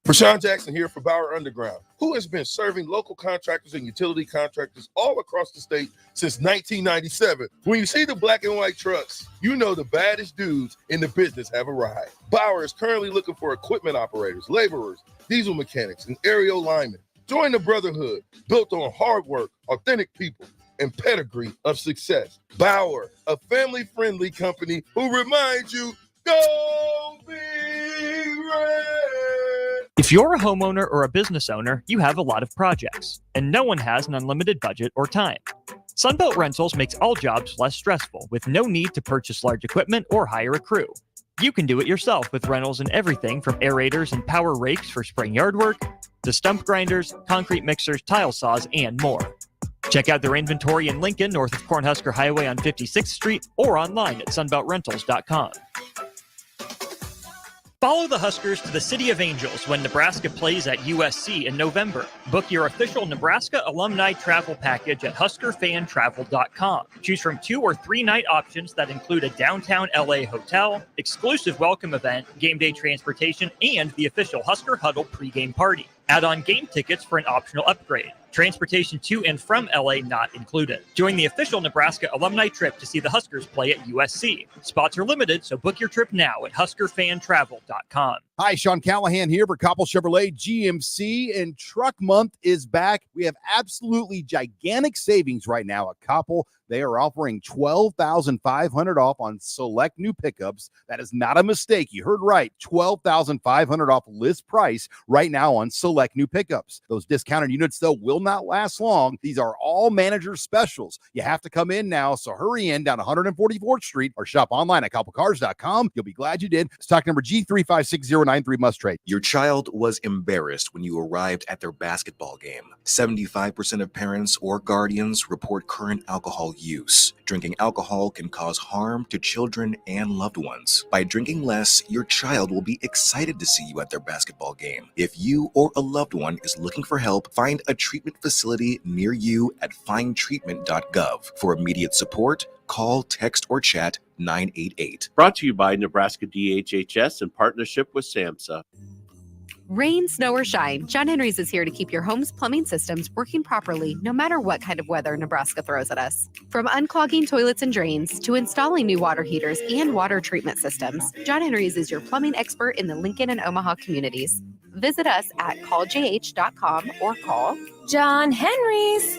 Rashawn Jackson here for Bauer Underground, who has been serving local contractors and utility contractors all across the state since 1997. When you see the black and white trucks, you know the baddest dudes in the business have arrived. Bauer is currently looking for equipment operators, laborers, diesel mechanics, and aerial linemen. Join the brotherhood built on hard work, authentic people, and pedigree of success. Bauer, a family-friendly company who reminds you, go Big Red! If you're a homeowner or a business owner, you have a lot of projects, and no one has an unlimited budget or time. Sunbelt Rentals makes all jobs less stressful with no need to purchase large equipment or hire a crew. You can do it yourself with rentals and everything from aerators and power rakes for spring yard work to stump grinders, concrete mixers, tile saws, and more. Check out their inventory in Lincoln, north of Cornhusker Highway on 56th Street, or online at sunbeltrentals.com. Follow the Huskers to the City of Angels when Nebraska plays at USC in November. Book your official Nebraska alumni travel package at huskerfantravel.com. Choose from 2 or 3 night options that include a downtown LA hotel, exclusive welcome event, game day transportation, and the official Husker Huddle pregame party. Add on game tickets for an optional upgrade. Transportation to and from LA not included. Join the official Nebraska alumni trip to see the Huskers play at USC. Spots are limited, so book your trip now at huskerfantravel.com. Hi, Sean Callahan here for Koppel Chevrolet GMC, and Truck Month is back. We have absolutely gigantic savings right now at Koppel. They are offering $12,500 off on select new pickups. That is not a mistake. You heard right. $12,500 off list price right now on select new pickups. Those discounted units, though, will not last long. These are all manager specials. You have to come in now, so hurry in down 144th Street or shop online at koppelcars.com. You'll be glad you did. Stock number G356093 must trade. Your child was embarrassed when you arrived at their basketball game. 75% of parents or guardians report current alcohol use. Drinking alcohol can cause harm to children and loved ones. By drinking less, your child will be excited to see you at their basketball game. If you or a loved one is looking for help, find a treatment facility near you at findtreatment.gov. For immediate support, call, text, or chat 988. Brought to you by Nebraska DHHS in partnership with SAMHSA. Rain, snow, or shine, John Henry's is here to keep your home's plumbing systems working properly no matter what kind of weather Nebraska throws at us. From unclogging toilets and drains to installing new water heaters and water treatment systems, John Henry's is your plumbing expert in the Lincoln and Omaha communities. Visit us at calljh.com or call John Henry's.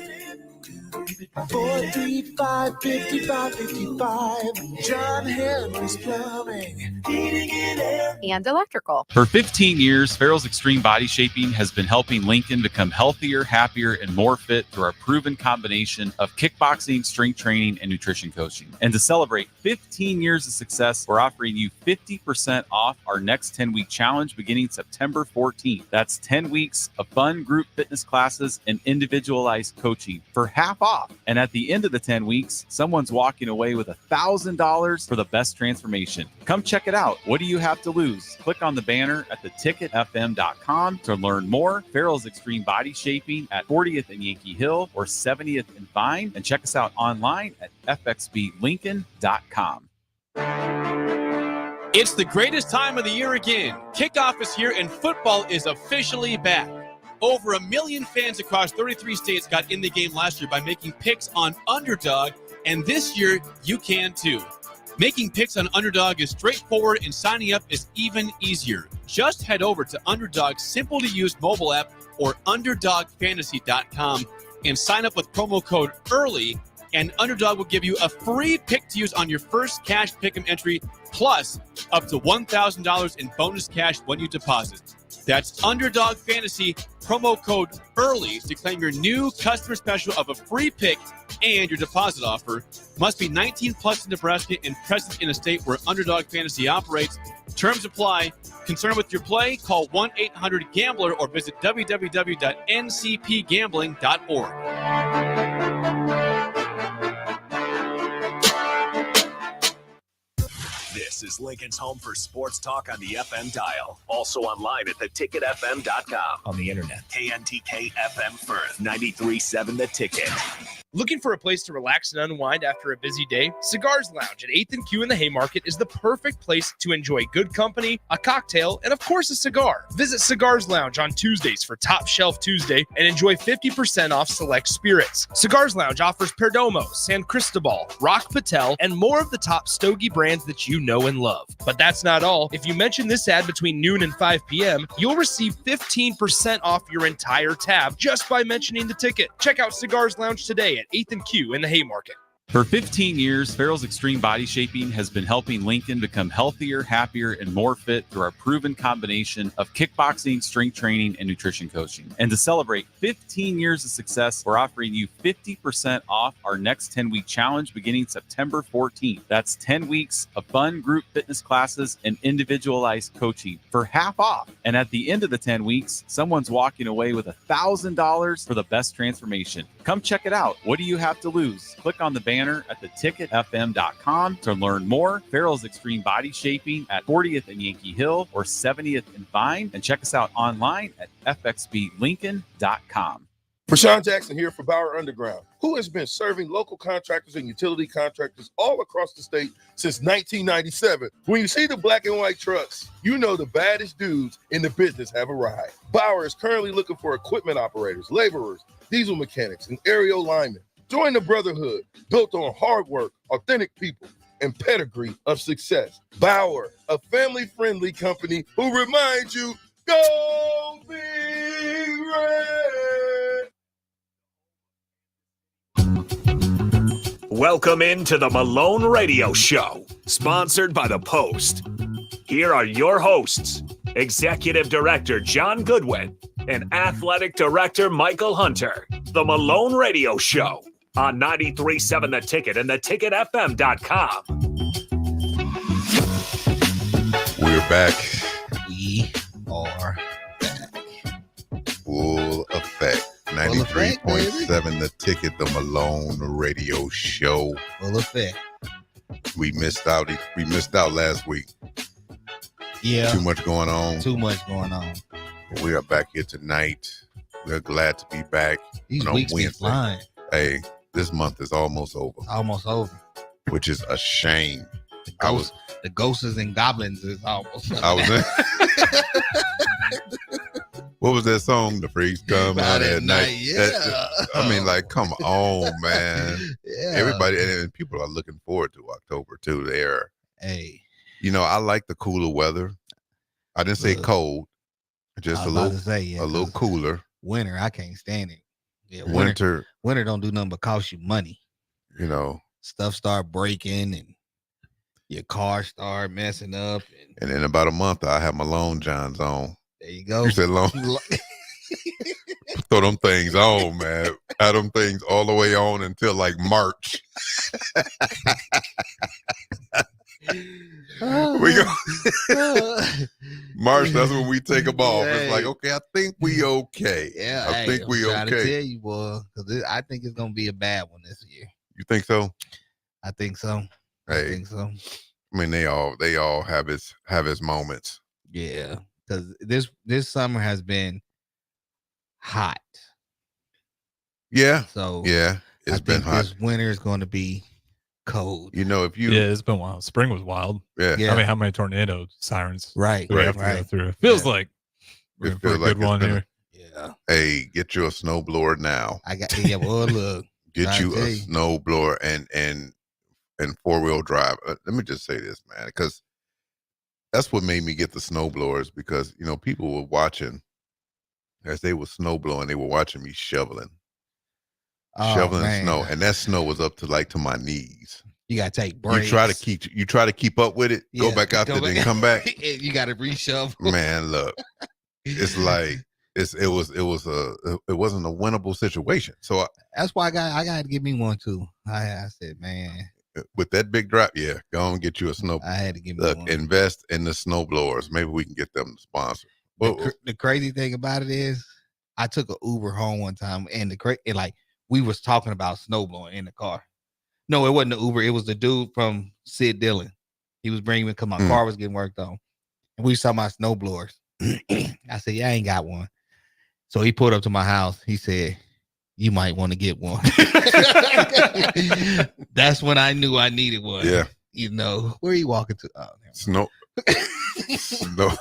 435-5555. John Henry's Plumbing, Heating and Air, and Electrical. For 15 years, Farrell's Extreme Body Shaping has been helping Lincoln become healthier, happier, and more fit through our proven combination of kickboxing, strength training, and nutrition coaching. And to celebrate 15 years of success, we're offering you 50% off our next 10-week challenge beginning September 14th. That's 10 weeks of fun group fitness classes and individualized coaching for half off. And at the end of the 10 weeks, someone's walking away with $1,000 for the best transformation. Come check it out. What do you have to lose? Click on the banner at theticketfm.com to learn more. Farrell's Extreme Body Shaping at 40th and Yankee Hill or 70th and Vine. And check us out online at fxblincoln.com. It's the greatest time of the year again. Kickoff is here and football is officially back. Over 1 million fans across 33 states got in the game last year by making picks on Underdog, and this year you can too. Making picks on Underdog is straightforward and signing up is even easier. Just head over to Underdog's simple-to-use mobile app or UnderdogFantasy.com and sign up with promo code EARLY, and Underdog will give you a free pick to use on your first cash pick'em entry, plus up to $1,000 in bonus cash when you deposit. That's Underdog Fantasy, promo code EARLY to claim your new customer special of a free pick and your deposit offer. Must be 19 plus in Nebraska and present in a state where Underdog Fantasy operates. Terms apply. Concerned with your play? Call 1-800-GAMBLER or visit www.ncpgambling.org. This is Lincoln's home for sports talk on the FM dial. Also online at theticketfm.com. On the internet. KNTK FM Firth, 93.7 The Ticket. Looking for a place to relax and unwind after a busy day? Cigars Lounge at 8th and Q in the Haymarket is the perfect place to enjoy good company, a cocktail, and of course a cigar. Visit Cigars Lounge on Tuesdays for Top Shelf Tuesday and enjoy 50% off select spirits. Cigars Lounge offers Perdomo, San Cristobal, Rock Patel, and more of the top stogie brands that you know and love. But that's not all. If you mention this ad between noon and 5 p.m., you'll receive 15% off your entire tab just by mentioning the ticket. Check out Cigars Lounge today at 8th and Q in the Haymarket. For 15 years, Farrell's Extreme Body Shaping has been helping Lincoln become healthier, happier, and more fit through our proven combination of kickboxing, strength training, and nutrition coaching. And to celebrate 15 years of success, we're offering you 50% off our next 10-week challenge beginning September 14th. That's 10 weeks of fun group fitness classes and individualized coaching for half off. And at the end of the 10 weeks, someone's walking away with $1,000 for the best transformation. Come check it out. What do you have to lose? Click on the banner at theticketfm.com to learn more. Farrell's Extreme Body Shaping at 40th and Yankee Hill or 70th and Vine. And check us out online at fxblincoln.com. Rashawn Jackson here for Bauer Underground, who has been serving local contractors and utility contractors all across the state since 1997. When you see the black and white trucks, you know the baddest dudes in the business have arrived. Bauer is currently looking for equipment operators, laborers, diesel mechanics, and aerial linemen. Join the brotherhood built on hard work, authentic people, and pedigree of success. Bauer, a family-friendly company who reminds you, go Big Red! Welcome into the Malone Radio Show, sponsored by The Post. Here are your hosts, Executive Director John Goodwin and Athletic Director Michael Hunter. The Malone Radio Show on 93.7 The Ticket and theticketfm.com. We're back. We are back. Full effect. 93.7 The Ticket, the Malone Radio Show. Full effect. We missed out. We missed out last week. Yeah. Too much going on. We are back here tonight. We're glad to be back. These weeks be flying. Hey, this month is almost over. Which is a shame. The ghosts and goblins is almost over. I was in. What was that song? The freaks come out at night. Yeah. I mean, like, come on, man. Yeah. Everybody and people are looking forward to October too. Hey. You know, I like the cooler weather. I didn't say cold, just a little cooler. Winter, I can't stand it. Yeah, winter don't do nothing but cost you money. You know, stuff start breaking and your car start messing up. And in about a month, I have my Long Johns on. There you go. You said long. Throw them things on, man. Have them things all the way on until like March. We go March. That's when we take them off. It's like, okay, I think we okay. Yeah, I think we okay. I'm trying to tell you, boy, because I think it's gonna be a bad one this year. You think so? I think so. Hey, I think so. I mean, they all have its moments. Yeah, because this summer has been hot. Yeah. So yeah, it's been hot. This winter is going to be cold. You know, it's been wild. Spring was wild. Yeah. I mean, how many tornado sirens? Right. Do we have to go through? It feels like we're in for a good one here. Yeah. Hey, get you a snowblower now. Well, look. Get you a snowblower and 4-wheel drive. Let me just say this, man, because that's what made me get the snowblowers, because, you know, people were watching as they were snowblowing. They were watching me shoveling snow, and that snow was up to my knees. You gotta take breaks. You try to keep up with it. Go back out there, then come back. You gotta reshovel. Man, look, it's like it wasn't a winnable situation. So that's why I got to give me one too. I said, man, with that big drop, yeah, go and get you a snow. I had to give me one. Invest in the snow blowers. Maybe we can get them to sponsor. The crazy thing about it is, I took an Uber home one time, and we was talking about snow blowing in the car. No, it wasn't the Uber. It was the dude from Sid Dillon. He was bringing me because my car was getting worked on, and we was talking about snow blowers. I said, yeah, I ain't got one. So he pulled up to my house. He said, you might want to get one. That's when I knew I needed one. Yeah. You know, where are you walking to? Oh, Snow. Snow.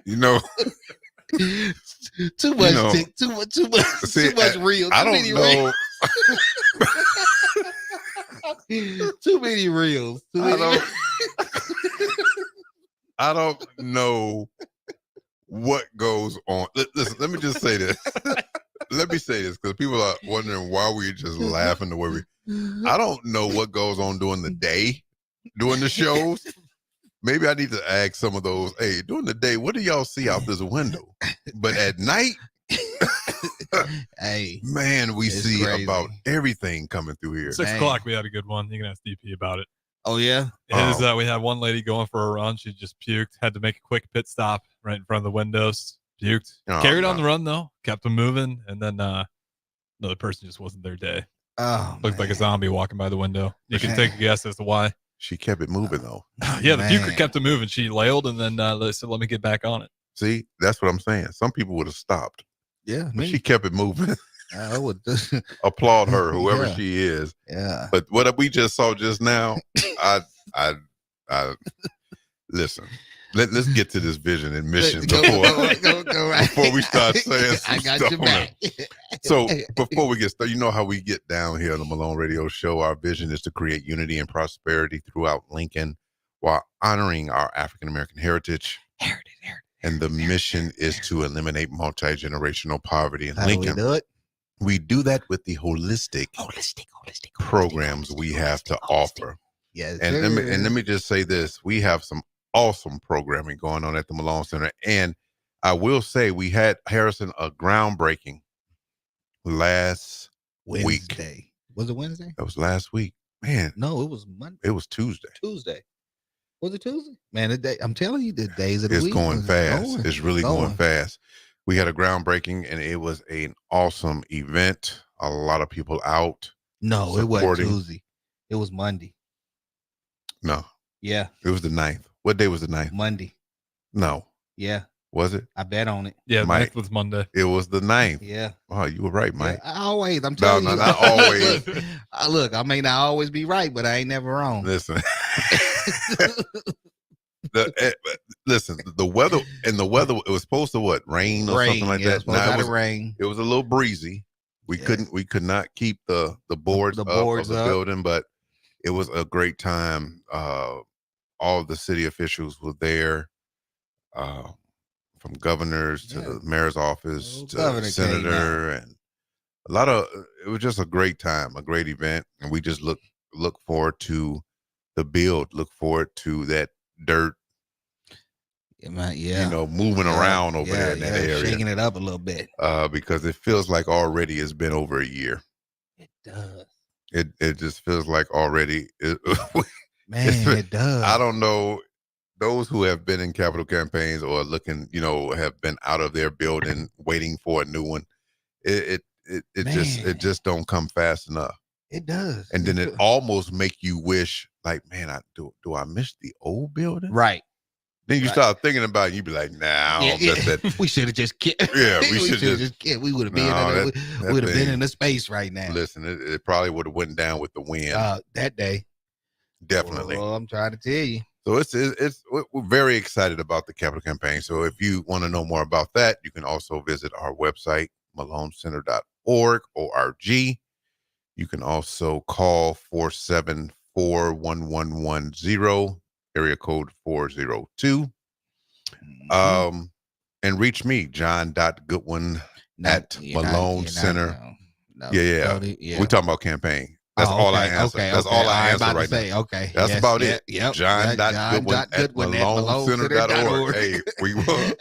You know. Too much, you know, too much, see, too much real. I don't know. Too many reels. I don't know what goes on. Listen, let me just say this. Let me say this because people are wondering why we're just laughing the way we. I don't know what goes on during the day, during the shows. Maybe I need to ask some of those. Hey, during the day, what do y'all see out this window? But at night, hey, man, we see crazy. about everything coming through here. 6 o'clock, we had a good one. You can ask DP about it. Oh yeah, We had one lady going for a run. She just puked. Had to make a quick pit stop right in front of the windows. Puked. Carried on the run though. Kept them moving, and then another person just wasn't their day. Oh, looked like a zombie walking by the window. You can take a guess as to why. She kept it moving though. Yeah, the puker kept it moving. She lailed, and then they said, "Let me get back on it." See, that's what I'm saying. Some people would have stopped. Yeah, but she kept it moving. I would applaud her, whoever she is. Yeah. But what we just saw just now, I listen. Let's get to this vision and mission before we start saying some I got stuff. your back. So before we get started, you know how we get down here on the Malone Radio Show. Our vision is to create unity and prosperity throughout Lincoln while honoring our African American heritage. And the mission is to eliminate multi-generational poverty in Lincoln. Do we do it? We do that with the holistic programs we have to offer. Yes, and let me just say this: we have some awesome programming going on at the Malone Center, and I will say we had Harrison a groundbreaking last week. Was it Wednesday? That was last week, man. No, it was Monday. It was Tuesday. Was it Tuesday? Man, the day, I'm telling you, the days of the it's week. Going fast. It's really going fast. We had a groundbreaking, and it was an awesome event. A lot of people out. No, it wasn't Tuesday. It was Monday. No. Yeah. It was the 9th. What day was the 9th? Monday. No. Yeah. Was it? I bet on it. Yeah, Mike, 9th was Monday. It was the 9th. Yeah. Oh, you were right, Mike. Yeah, I'm telling you. No, not always. Look, I may not always be right, but I ain't never wrong. Listen. Listen, the weather, it was supposed to rain or something like that. Now, rain. It was a little breezy. We could not keep the boards up of the building, but it was a great time. All of the city officials were there, from governors to the mayor's office to the senator, and a lot of. It was just a great time, a great event, and we just look forward to the build. Look forward to that dirt. Yeah, moving around over there in that area, shaking it up a little bit. Because it feels like already it's been over a year. It does. It just feels like already. It does. I don't know those who have been in capital campaigns or looking, have been out of their building waiting for a new one. It just don't come fast enough. It does. And then it almost make you wish, like, man, do I miss the old building? Right. Then you start thinking about it, you be like, nah, that. We should have just kept. Yeah, we should just kept. We would have been. We would have been in the space right now. Listen, it probably would have went down with the wind that day. Definitely. Well, I'm trying to tell you. So we're very excited about the capital campaign. So if you want to know more about that, you can also visit our website, malonecenter.org. You can also call 474-1110, area code 402. And reach me, John.Goodwin at Malone Center. Yeah. We're talking about campaign. That's all I answer. That's all I answer right now. Okay. That's about it. Yep. John.Goodwin at MaloneCenter.org. Hey, we will.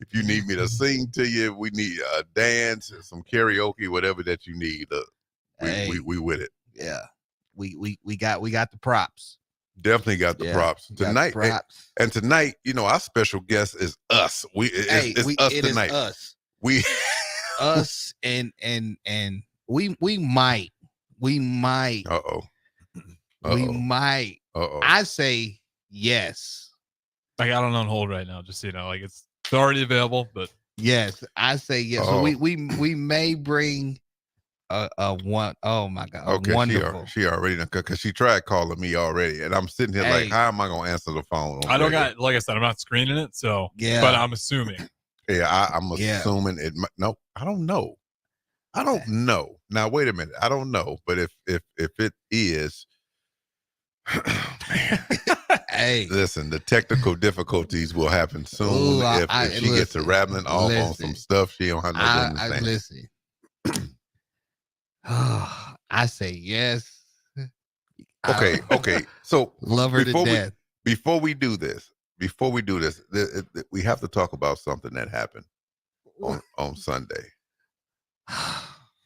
If you need me to sing to you, we need a dance, some karaoke, whatever that you need. We with it. Yeah. We got the props. Definitely got the props tonight. And tonight, our special guest is us. It's us tonight. Is us. We us and we might. We might. I say yes. I got it on hold right now, just so you know. Like it's already available, but Yes, I say yes. So we may bring a one. Oh my God, Okay, wonderful. she already because she tried calling me already, and I'm sitting here like, how am I gonna answer the phone? I don't got, like I said, I'm not screening it, so yeah. But I'm assuming. Yeah, I'm assuming it. No, I don't know. I don't know. Now wait a minute. I don't know, but if it is, hey, listen, the technical difficulties will happen soon. If she gets to rattling off on some stuff, she don't have no business saying. Listen. I say yes. Okay. So love her to death. Before we do this, we have to talk about something that happened on Sunday.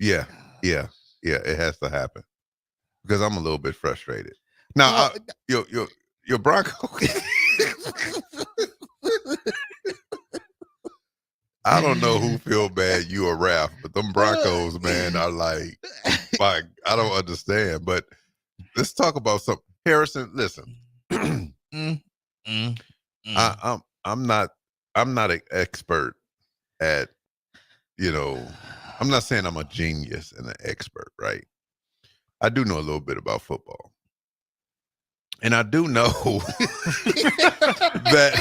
Yeah, it has to happen because I'm a little bit frustrated. Now, your Bronco. I don't know who feel bad, you or Ralph, but them Broncos, man, are like, I don't understand. But let's talk about something. Harrison, listen. I'm not an expert at, I'm not saying I'm a genius and an expert, right? I do know a little bit about football. And I do know that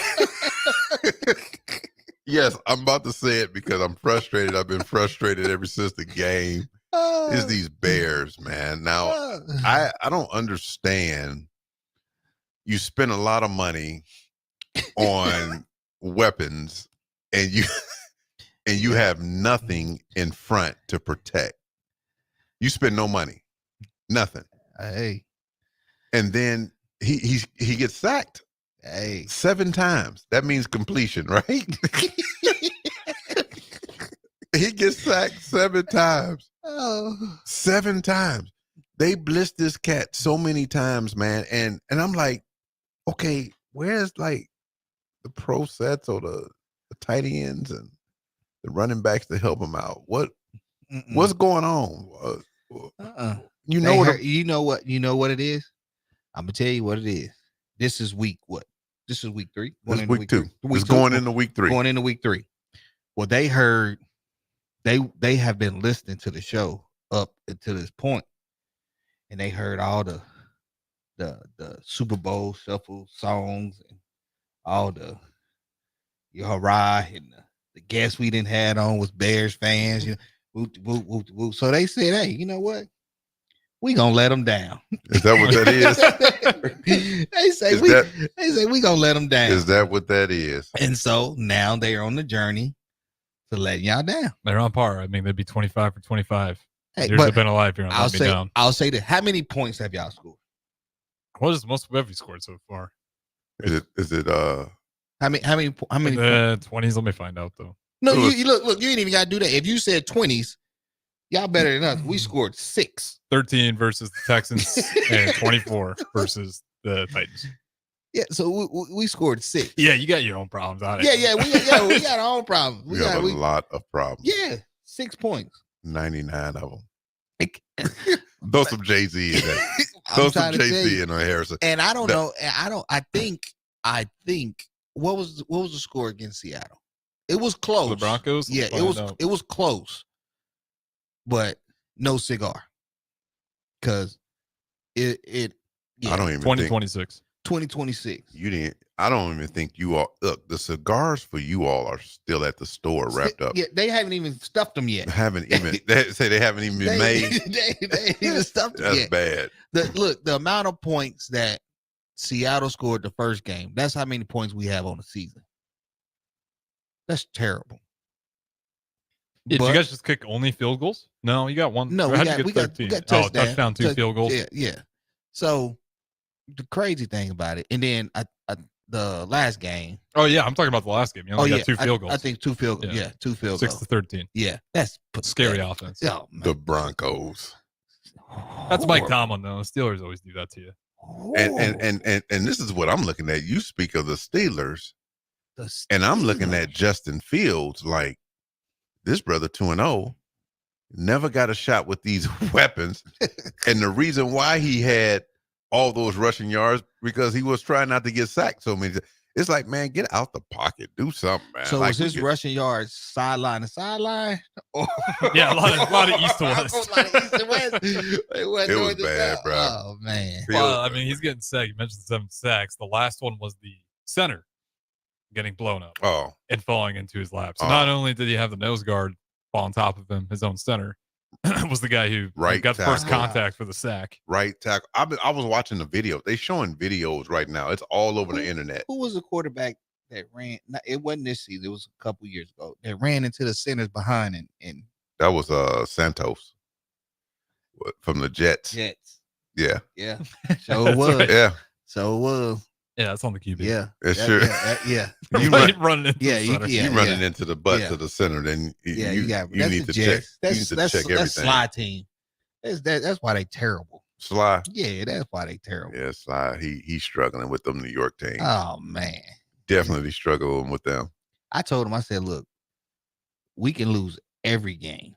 yes, I'm about to say it because I'm frustrated. I've been frustrated ever since the game. It's these Bears, man. Now, I don't understand. You spend a lot of money on weapons and you have nothing in front to protect. You spend no money. Nothing. Hey. And then he gets sacked. Hey. 7 times. That means completion, right? He gets sacked 7 times. Oh. 7 times. They blitzed this cat so many times, man. And I'm like, okay, where's like the pro sets or the tight ends and the running backs to help him out? What's going on? You know what it is? I'm gonna tell you what it is. This is week what? This is week 3. This is week 2. It's going into week 3. Going into week 3. Well, they heard they have been listening to the show up until this point, and they heard all the Super Bowl shuffle songs and all the hurrah and the guests we didn't had on was Bears fans. Woo. So they said, hey, you know what? We gonna let them down. Is that what that is? They say we gonna let them down. Is that what that is? And so now they are on the journey to let y'all down. They're on par. I mean, they'd be 25 for 25. Hey, Years have been alive here. I'll say that. How many points have y'all scored? What is the most we've ever scored so far? Is it how many 20s? Let me find out though. No, you look, you ain't even gotta do that. If you said 20s, y'all better than us. We scored 6. 13 versus the Texans and 24 versus the Titans. Yeah, so we scored 6. Yeah, you got your own problems on it. Yeah, we got our own problems. We have a lot of problems. Yeah, 6 points. 99 of them. Throw some Jay-Z in there. Throw some Jay-Z in on Harrison. And I don't know. I think what was the score against Seattle? It was close. The Broncos? Yeah, it was close. But no cigar. Cause it I don't even 2026. 2026. You didn't. I don't even think you all look. The cigars for you all are still at the store wrapped up. Yeah, they haven't even stuffed them yet. They haven't even been made. They ain't even stuffed them yet. That's bad. The amount of points that Seattle scored the first game. That's how many points we have on the season. That's terrible. Did you guys just kick only field goals? No, you got one. No, we got touchdown, 2 field goals. Yeah. So the crazy thing about it, and then the last game. Oh yeah, I'm talking about the last game. You only got 2 field goals. I think 2 field goals. Yeah, 2 field goals. 6-13. Yeah, that's scary offense. Oh, the Broncos. That's Mike Tomlin though. The Steelers always do that to you. And this is what I'm looking at. You speak of the Steelers. And I'm looking at Justin Fields like this brother 2-0 never got a shot with these weapons. And the reason why he had all those rushing yards because he was trying not to get sacked so many. It's like, man, get out the pocket, do something, man. So like, was his rushing yards sideline to sideline? Yeah, a lot of east to west. A lot of east to west. It was bad, bro. Oh man. Well, I mean, he's getting sacked. You mentioned 7 sacks. The last one was the center getting blown up and falling into his lap. So not only did he have the nose guard fall on top of him, his own center was the guy who got the first contact for the sack. Right tackle. I was watching the video. They showing videos right now. It's all over the internet. Who was the quarterback that ran? It wasn't this season. It was a couple years ago. That ran into the centers behind and That was Santos from the Jets. Yeah. Yeah. So it was. Right. Yeah. So it was. Yeah, that's on the QB. Yeah. It's sure. Yeah. You running into yeah, the center. you running into the butt to the center, then you need to check. You need to check everything. That's Sly team. That's why they terrible. Sly. Yeah, that's why they terrible. Yeah, Sly. He's struggling with them New York teams. Oh man. Definitely struggling with them. I told him, I said, look, we can lose every game,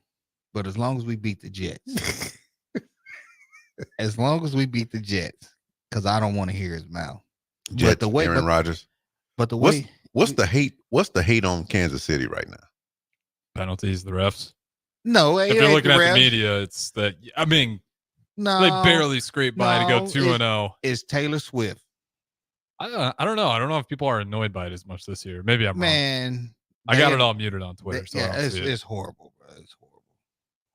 but as long as we beat the Jets. As long as we beat the Jets, because I don't want to hear his mouth. Jets, but the way Aaron Rodgers. But the way what's the hate? What's the hate on Kansas City right now? Penalties, the refs. No, if you're looking at the media, it's that. I mean, no, they barely scraped by to go 2-0. It's Taylor Swift. I don't know. I don't know if people are annoyed by it as much this year. Maybe I'm wrong. I got it all muted on Twitter. So it's horrible, bro. It's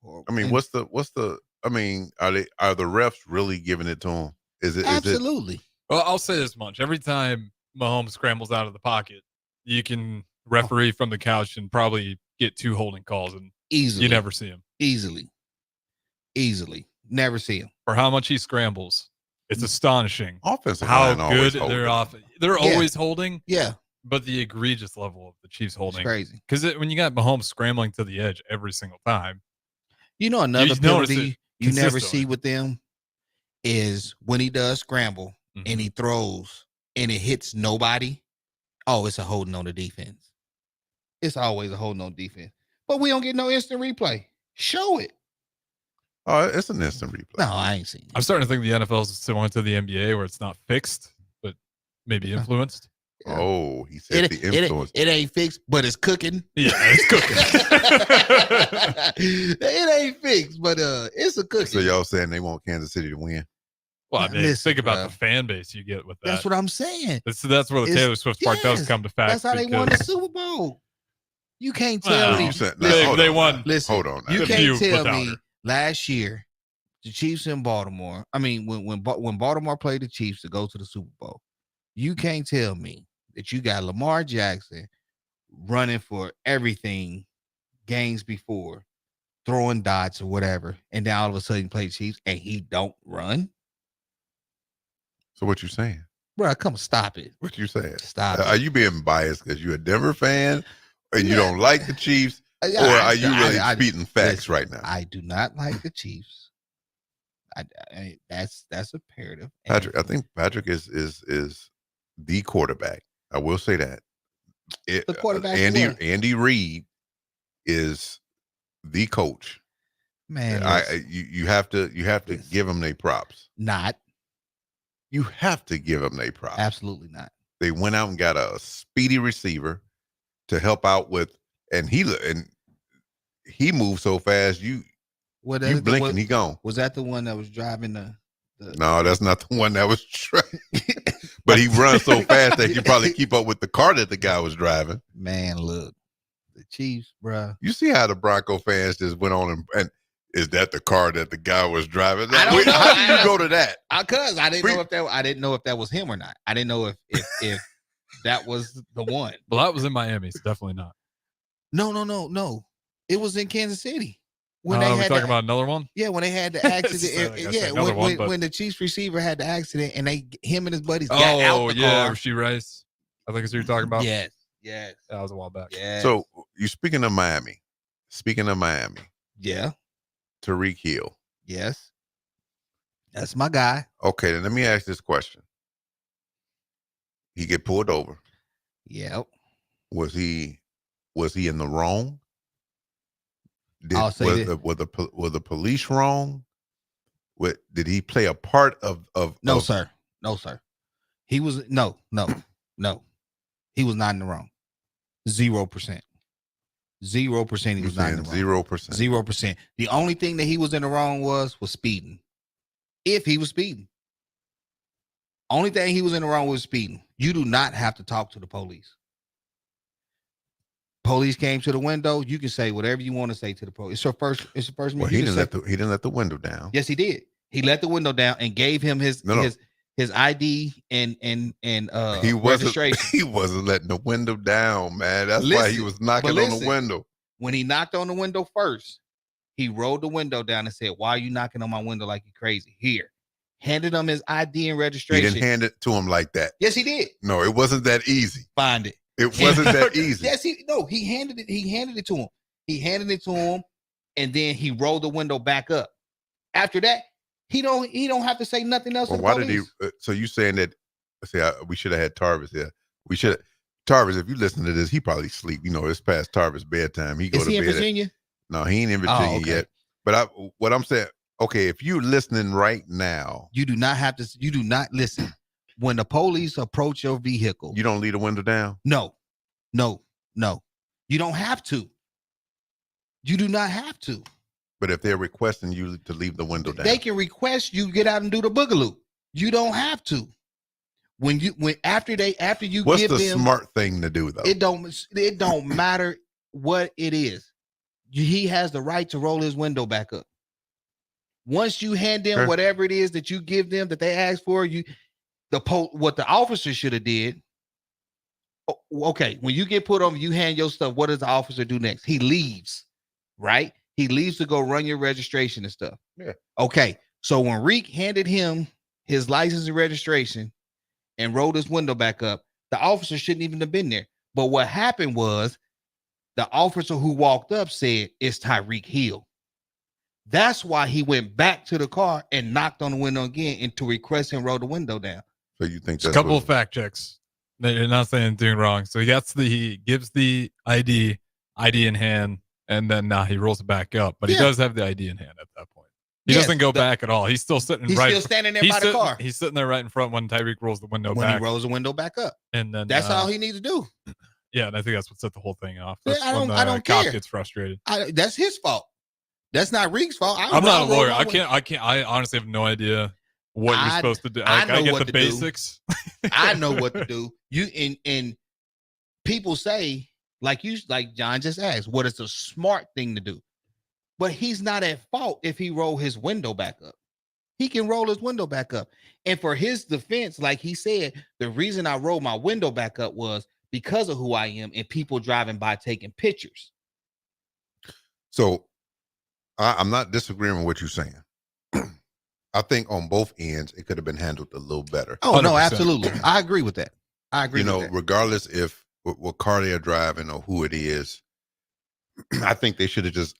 horrible. I mean, what's the? I mean, are the refs really giving it to them? Is it absolutely? Well, I'll say this much: every time Mahomes scrambles out of the pocket, you can referee from the couch and probably get 2 holding calls, and easily you never see him. Easily, never see him. For how much he scrambles, it's astonishing. Offensive how line good always they're off. They're always holding. Yeah. But the egregious level of the Chiefs holding, it's crazy. Because when you got Mahomes scrambling to the edge every single time, you know another penalty you never see with them is when he does scramble and he throws and it hits nobody. Oh, it's a holding on the defense. It's always a holding on defense. But we don't get no instant replay. Show it. Oh, it's an instant replay. No, I ain't seen it. I'm starting to think the NFL is similar to the NBA, where it's not fixed, but maybe influenced. Yeah. Oh, he said the influence. It ain't fixed, but it's cooking. Yeah, it's cooking. It ain't fixed, but it's a cooking. So y'all saying they want Kansas City to win? Well, I mean, think about the fan base you get with that. That's what I'm saying. That's where the Taylor Swift part does come to fact. That's how they won the Super Bowl. You can't tell me. They won. Listen, hold on. You can't tell me last year the Chiefs in Baltimore. I mean, when Baltimore played the Chiefs to go to the Super Bowl, you can't tell me that you got Lamar Jackson running for everything games before, throwing dots or whatever, and then all of a sudden you play the Chiefs and he don't run. So what you saying? Bro, come stop it. What you saying? Stop it. Are you being biased because you're a Denver fan and you don't like the Chiefs? Or are you really speaking facts right now? I do not like the Chiefs. That's imperative. Patrick, I think Patrick is the quarterback. I will say that. The quarterback. Andy Reid is the coach. Man, you have to give them their props. Not. You have to give them their props. Absolutely not. They went out and got a speedy receiver to help out with, and he moved so fast. You blink and he gone. Was that the one that was driving the? No, that's not the one that was driving. But he runs so fast that you probably keep up with the car that the guy was driving. Man, look, the Chiefs, bro. You see how the Bronco fans just went on and is that the car that the guy was driving? I don't know. How do you go to that? Because I didn't know if that was him or not. I didn't know if that was the one. Well, that was in Miami, so definitely not. No. It was in Kansas City. When we're talking about another one? Yeah, when they had the accident. When the Chiefs receiver had the accident and him and his buddies got out the car. Rasheed Rice. I think it's what you're talking about. Yes. That was a while back. Yes. So you speaking of Miami. Yeah. Tyreek Hill. Yes. That's my guy. Okay, then let me ask this question. He get pulled over. Yep. Was he in the wrong? I'll say were the police wrong? Did he play a part of No, sir. He was no. He was not in the wrong. 0%. 0% he was not in the wrong. 0%. 0%. The only thing that he was in the wrong was speeding. If he was speeding. Only thing he was in the wrong was speeding. You do not have to talk to the police. Police came to the window. You can say whatever you want to say to the police. It's your first. Well, he didn't let the window down. Yes, he did. He let the window down and gave him his ID and he wasn't registration. He wasn't letting the window down, man. That's why he was knocking on the window. When he knocked on the window first, he rolled the window down and said, "Why are you knocking on my window like you crazy?" Here, handed him his ID and registration. He didn't hand it to him like that. Yes, he did. No, it wasn't that easy. Find it. It wasn't that easy. Yes, he handed it. He handed it to him. He handed it to him, and then he rolled the window back up. After that, he don't have to say nothing else. Well, why did he? So you saying that? We should have had Tarvis here. We should. Tarvis, if you listen to this, he probably sleep. You know, it's past Tarvis bedtime. He go to bed. Is he in Virginia? No, he ain't in Virginia yet. But what I'm saying, okay, if you're listening right now, you do not have to. You do not listen. When the police approach your vehicle, you don't leave the window down. No. You don't have to. You do not have to. But if they're requesting you to leave the window down, they can request you get out and do the boogaloo. You don't have to. After you what's give the them, smart thing to do though? It don't matter what it is. He has the right to roll his window back up. Once you hand them whatever it is that you give them that they ask for, what the officer should have did. Okay, when you get put on, you hand your stuff. What does the officer do next? He leaves, right? He leaves to go run your registration and stuff. Yeah. Okay, so when Reek handed him his license and registration and rolled his window back up, the officer shouldn't even have been there. But what happened was the officer who walked up said, "It's Tyreek Hill." That's why he went back to the car and knocked on the window again and to request him roll the window down. So you think that's a couple of fact checks. You're not saying anything wrong. So he gives the ID in hand, and then he rolls it back up. But he does have the ID in hand at that point. He doesn't go back at all. He's still sitting. He's still standing there by the car. He's sitting there right in front when Tyreek rolls the window back. When he rolls the window back up, and then that's all he needs to do. Yeah, and I think that's what set the whole thing off. Yeah, That's I don't when the cop care. gets frustrated. That's his fault. That's not Reek's fault. I'm not a lawyer. I honestly have no idea what you're supposed to do. I get the basics. I know what to do. And people say, like John just asked, what is a smart thing to do? But he's not at fault if he roll his window back up. He can roll his window back up. And for his defense, like he said, the reason I rolled my window back up was because of who I am and people driving by taking pictures. So I'm not disagreeing with what you're saying. I think on both ends, it could have been handled a little better. Oh, 100%. No, absolutely. I agree with that. Regardless if what car they're driving or who it is, I think they should have just,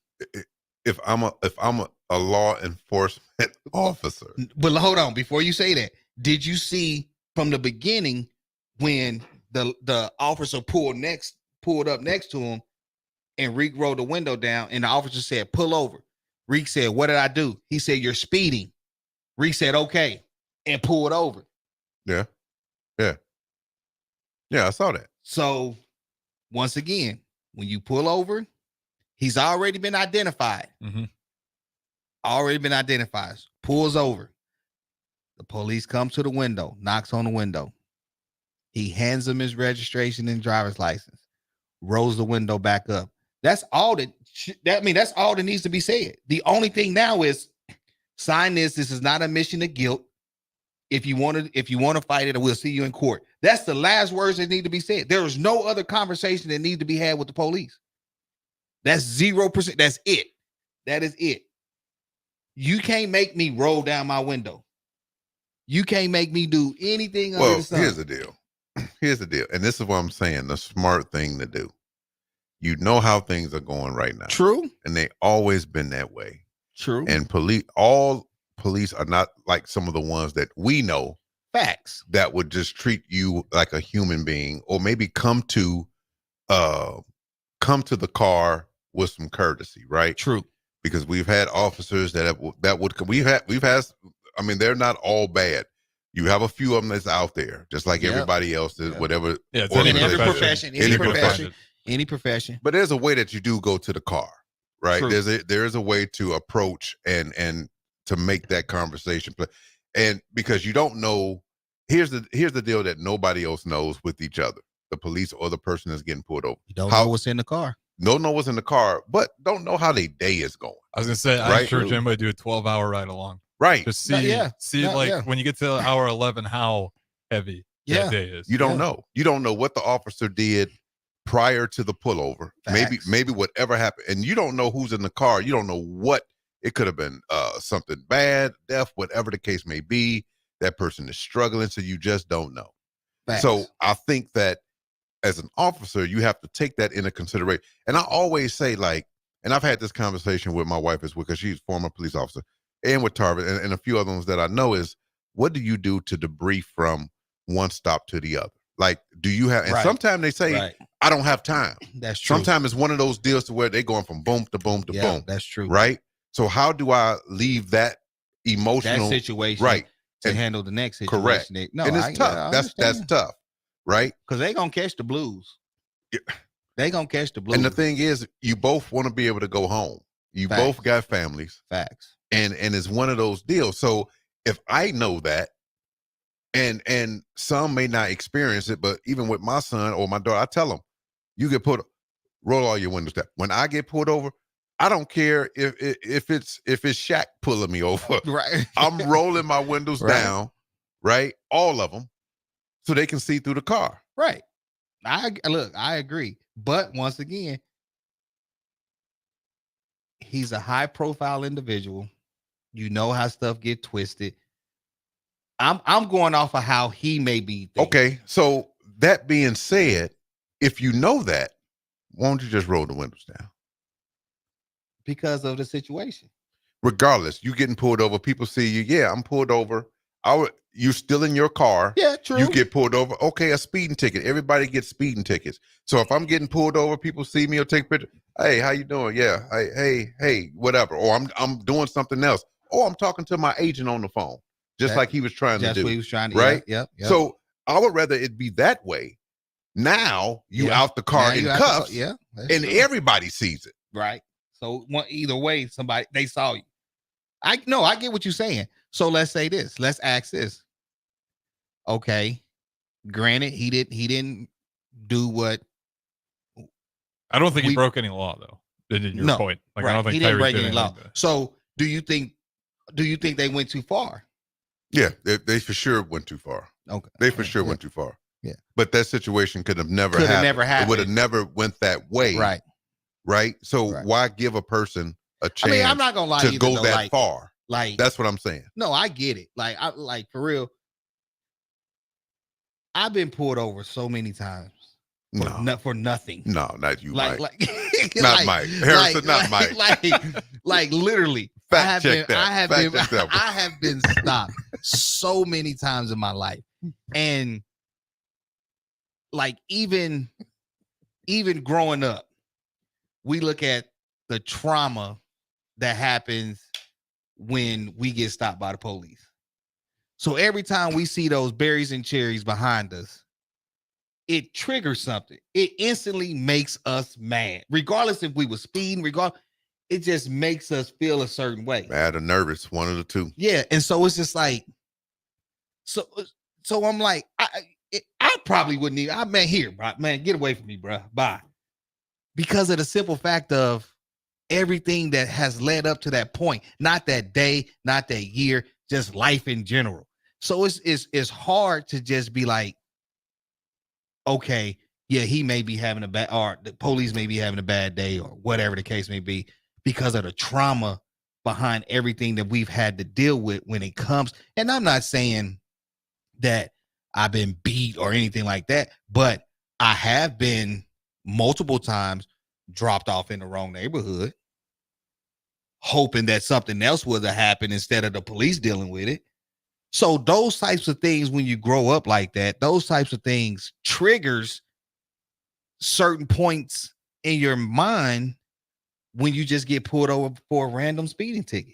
if I'm a law enforcement officer. But hold on, before you say that, did you see from the beginning when the officer pulled up next to him and Reek rolled the window down and the officer said, "Pull over." Reek said, "What did I do?" He said, "You're speeding." Reek said, "Okay," and pulled over. Yeah, I saw that. So once again, when you pull over, he's already been identified. Mm-hmm. Pulls over. The police come to the window, knocks on the window. He hands him his registration and driver's license, rolls the window back up. That's all that's all that needs to be said. The only thing now is sign this. This is not a admission of guilt. If you want to fight it, we'll see you in court. That's the last words that need to be said. There is no other conversation that needs to be had with the police. That's 0%. That's it. That is it. You can't make me roll down my window. You can't make me do anything under the sun. Here's the deal. And this is what I'm saying, the smart thing to do. You know how things are going right now. True. And they always been that way. True. And all police are not like some of the ones that we know. Facts. That would just treat you like a human being, or maybe come to the car with some courtesy, right? True. Because we've had officers we've had. I mean, they're not all bad. You have a few of them that's out there, just like everybody else is, whatever. Yeah, it's in every profession, any profession. But there's a way that you do go to the car, right? True. There is a way to approach and to make that conversation play, and because you don't know, here's the deal that nobody else knows with each other, the police or the person that's getting pulled over. You don't know what's in the car. Don't know what's in the car, but don't know how their day is going. I was gonna say, I encourage anybody to do a 12-hour ride along. Right. Just see when you get to hour 11, how heavy that day is. You don't know. You don't know what the officer did prior to the pullover. Facts. Maybe whatever happened. And you don't know who's in the car. You don't know what it could have been, something bad, death, whatever the case may be. That person is struggling, so you just don't know. Facts. So I think that as an officer, you have to take that into consideration. And I always say, like, and I've had this conversation with my wife as well, because she's a former police officer, and with Tarvin and a few other ones that I know, is what do you do to debrief from one stop to the other? Like, do you have, and sometimes they say, I don't have time. That's true. Sometimes it's one of those deals to where they're going from boom to boom to boom. That's true. Right? So how do I leave that emotional situation to handle the next situation? Correct. No, and it's tough. That's tough. Right? Because they're going to catch the blues. Yeah. They're going to catch the blues. And the thing is, you both want to be able to go home. You both got families. Facts. And it's one of those deals. So if I know that, and some may not experience it, but even with my son or my daughter, I tell them, you get roll all your windows down. When I get pulled over, I don't care if it's Shaq pulling me over. Right. I'm rolling my windows down, right? All of them, so they can see through the car. Right. I agree. But once again, he's a high profile individual. You know how stuff get twisted. I'm going off of how he may be thinking. Okay. So that being said, if you know that, why don't you just roll the windows down? Because of the situation. Regardless, you getting pulled over, people see you. Yeah, I'm pulled over. You're still in your car. Yeah, true. You get pulled over. Okay, a speeding ticket. Everybody gets speeding tickets. So if I'm getting pulled over, people see me or take a picture. Hey, how you doing? Yeah. Hey, whatever. Or I'm doing something else. Or I'm talking to my agent on the phone, just like he was trying to do. That's what he was trying to do. Right? Yep. So I would rather it be that way. Now you out the car in cuffs. And everybody sees it. Right. So either way, they saw you. I get what you're saying. So let's say this. Let's ask this. Okay. Granted, he didn't do what. I don't think he broke any law, though. In your point, I don't think he didn't break any law. So do you think they went too far? Yeah, they for sure went too far. Okay, they for sure went too far. Yeah, but that situation could have never happened. It would have never went that way. Right. So why give a person a chance? I mean, I'm not gonna lie to go that far. Like, that's what I'm saying. No, I get it. Like for real. I've been pulled over so many times for nothing. No, not you, Mike. Not Mike. Harrison, not Mike. Like literally. I have been stopped so many times in my life. And like even growing up, we look at the trauma that happens when we get stopped by the police. So every time we see those berries and cherries behind us, it triggers something. It instantly makes us mad. Regardless if we were speeding, it just makes us feel a certain way. Mad or nervous, one of the two. Yeah. And so it's just like, so I'm like, I probably wouldn't even, here, bro, man, get away from me, bro. Bye. Because of the simple fact of everything that has led up to that point, not that day, not that year, just life in general. So it's hard to just be like, okay, yeah, he may be having a bad, or the police may be having a bad day, or whatever the case may be, because of the trauma behind everything that we've had to deal with when it comes. And I'm not saying that I've been beat or anything like that, but I have been multiple times dropped off in the wrong neighborhood, hoping that something else would have happened instead of the police dealing with it. So those types of things, when you grow up like that, those types of things triggers certain points in your mind when you just get pulled over for a random speeding ticket.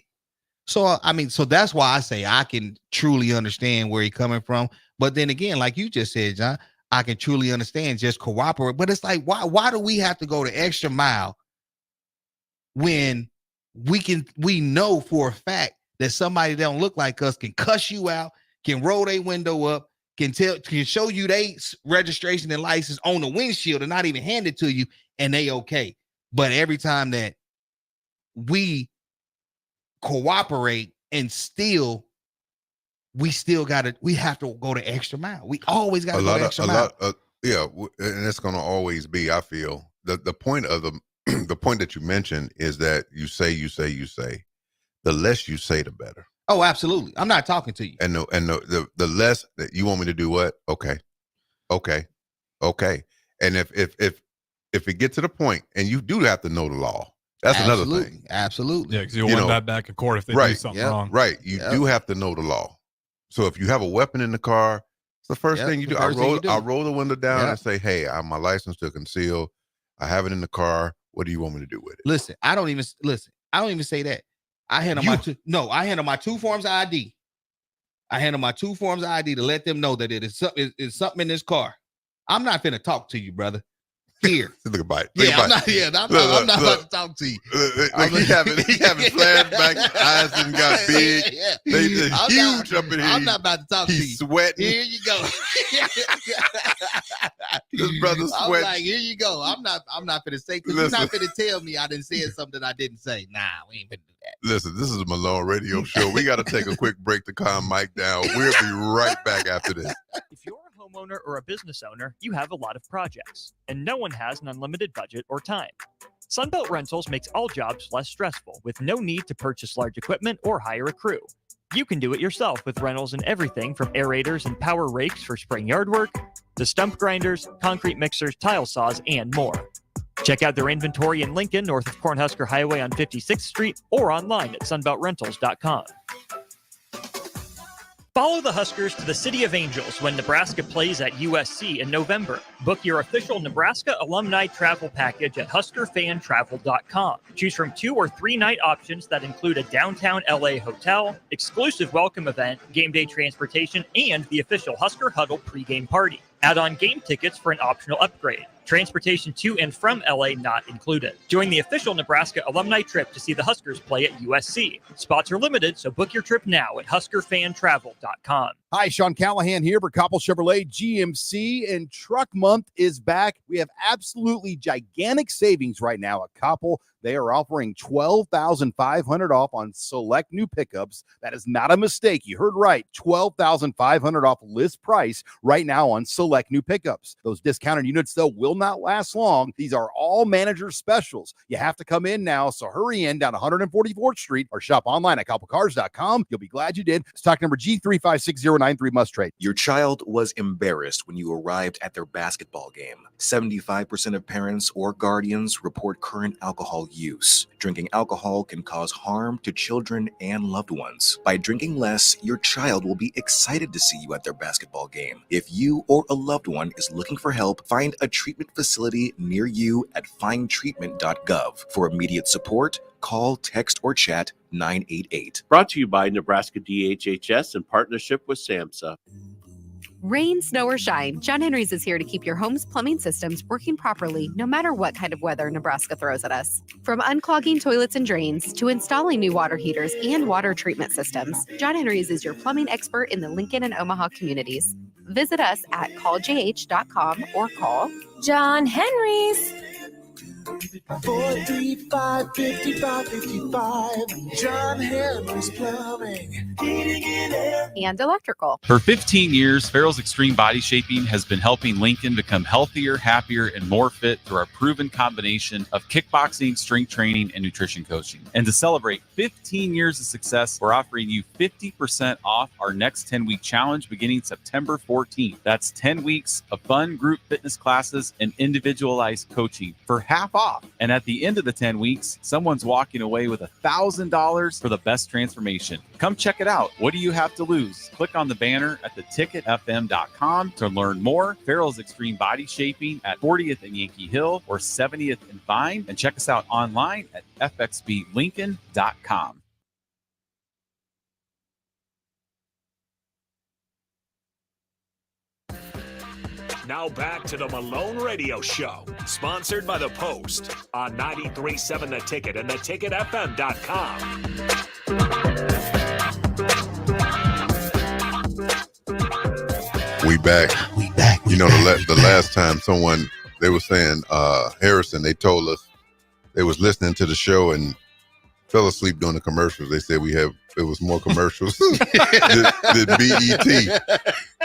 So so that's why I say I can truly understand where he's coming from. But then again, like you just said, John, I can truly understand, just cooperate. But it's like, why do we have to go the extra mile when we know for a fact that somebody that don't look like us can cuss you out, can roll their window up, can show you they registration and license on the windshield and not even hand it to you, and they okay. But every time that we cooperate and we have to go the extra mile. We always got to go the extra mile. And it's going to always be, I feel, the point of the point that you mentioned is that you say, the less you say, the better. Oh, absolutely. I'm not talking to you. And the less that you want me to do what? Okay. And if it gets to the point, and you do have to know the law, that's another thing. Absolutely. Yeah, because you'll win that back in court if they do something wrong. Right. You do have to know the law. So if you have a weapon in the car, it's the first thing you do. I roll the window down and say, hey, I have my license to conceal. I have it in the car. What do you want me to do with it? Listen, I don't even say that. I hand them my two forms of ID. I hand them my two forms of ID to let them know that it's something in this car. I'm not finna talk to you, brother. Here. Look about it. I'm not about to talk to you. He having flashbacks, eyes and got big. They just huge up in here. I'm not about to talk to you. He's sweating. Here you go. This brother's sweating. I'm like, here you go. I'm not finna say, because you're not finna tell me I didn't say something I didn't say. Nah, we ain't finna do that. Listen, this is a Malone radio show. We got to take a quick break to calm Mike down. We'll be right back after this. If you're a homeowner or a business owner, you have a lot of projects, and no one has an unlimited budget or time. Sunbelt Rentals makes all jobs less stressful, with no need to purchase large equipment or hire a crew. You can do it yourself with rentals and everything from aerators and power rakes for spring yard work to stump grinders, concrete mixers, tile saws, and more. Check out their inventory in Lincoln, north of Cornhusker Highway on 56th Street, or online at sunbeltrentals.com. Follow the Huskers to the City of Angels when Nebraska plays at USC in November. Book your official Nebraska alumni travel package at huskerfantravel.com. Choose from 2 or 3 night options that include a downtown LA hotel, exclusive welcome event, game day transportation, and the official Husker Huddle pregame party. Add on game tickets for an optional upgrade. Transportation to and from LA not included. Join the official Nebraska alumni trip to see the Huskers play at USC. Spots are limited, so book your trip now at huskerfantravel.com. Hi, Sean Callahan here for Koppel Chevrolet GMC, and Truck Month is back. We have absolutely gigantic savings right now at Koppel. They are offering $12,500 off on select new pickups. That is not a mistake. You heard right. $12,500 off list price right now on select new pickups. Those discounted units, though, will not last long. These are all manager specials. You have to come in now, so hurry in down 144th Street or shop online at koppelcars.com. You'll be glad you did. Stock number G356093 must trade. Your child was embarrassed when you arrived at their basketball game. 75% of parents or guardians report current alcohol use. Drinking alcohol can cause harm to children and loved ones. By drinking less, your child will be excited to see you at their basketball game. If you or a loved one is looking for help, find a treatment facility near you at findtreatment.gov. For immediate support, call, text, or chat 988. Brought to you by Nebraska DHHS in partnership with SAMHSA. Rain, snow, or shine, John Henry's is here to keep your home's plumbing systems working properly no matter what kind of weather Nebraska throws at us. From unclogging toilets and drains to installing new water heaters and water treatment systems, John Henry's is your plumbing expert in the Lincoln and Omaha communities. Visit us at calljh.com or call John Henry's. 435-5555. John Henry's Plumbing, Heating and Air, and Electrical. For 15 years, Farrell's Extreme Body Shaping has been helping Lincoln become healthier, happier, and more fit through our proven combination of kickboxing, strength training, and nutrition coaching. And to celebrate 15 years of success, we're offering you 50% off our next 10-week challenge beginning September 14th. That's 10 weeks of fun group fitness classes and individualized coaching for half off. And at the end of the 10 weeks, someone's walking away with $1,000 for the best transformation. Come check it out. What do you have to lose? Click on the banner at theticketfm.com to learn more. Farrell's Extreme Body Shaping at 40th and Yankee Hill or 70th and Vine. And check us out online at fxblincoln.com. Now back to the Malone Radio Show, sponsored by The Post on 93.7 The Ticket and theticketfm.com. We back. You know, the last time they were saying, Harrison, they told us they was listening to the show and fell asleep during the commercials. They said it was more commercials than BET.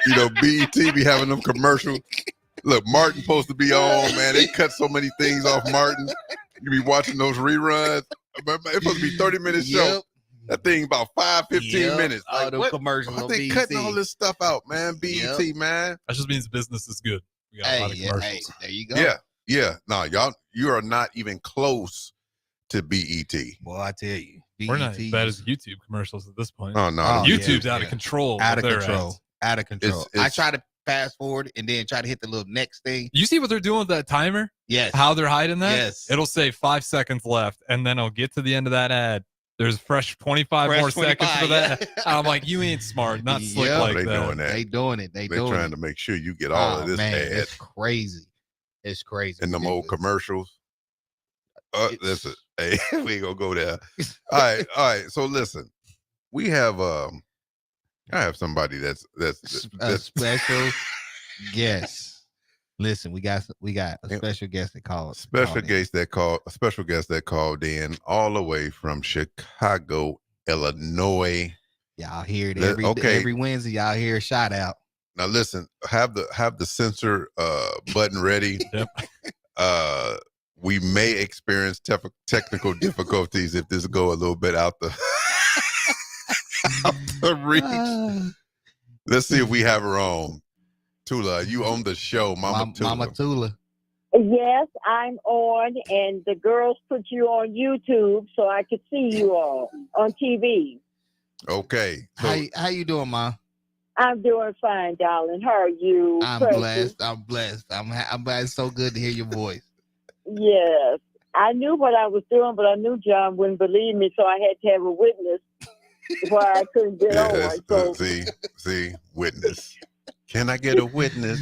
You know, BET be having them commercials. Look, Martin supposed to be on, man. They cut so many things off Martin. You be watching those reruns. It's supposed to be 30-minute show. That thing about 15 minutes. All Like, them commercials what on they BET. cutting all this stuff out, man? BET, man. That just means business is good. We got a lot of commercials. There you go. Yeah. No, you are not even close to BET. Well, I tell you, we're not as bad as YouTube commercials at this point. Oh no, YouTube's out of control. Out of control. Out of control. It's- I try to fast forward and then try to hit the little next thing. You see what they're doing with that timer? Yes. How they're hiding that? Yes. It'll say 5 seconds left, and then I'll get to the end of that ad. There's fresh 25 more seconds for that. I'm like, you ain't smart, not slick like they that. doing that. They doing it. They doing trying it. to make sure you get all of this man, ad. It's crazy. It's crazy. And them old commercials. Listen, hey, we ain't gonna go there. All right. So listen, we have I have somebody that's a special guest. Listen, we got a special guest that called. a special guest that called in all the way from Chicago, Illinois. Y'all hear it every Wednesday. Y'all hear a shout out. Now listen, have the censor button ready. Yep. We may experience technical difficulties if this go a little bit out the reach. Let's see if we have her on. Tula, you on the show, Mama Tula. Mama Tula. Yes, I'm on, and the girls put you on YouTube so I could see you all on TV. Okay. So, how you doing, Ma? I'm doing fine, darling. How are you? I'm blessed. I'm blessed. It's so good to hear your voice. Yes. I knew what I was doing, but I knew John wouldn't believe me, so I had to have a witness why I couldn't get on. So. See, witness. Can I get a witness?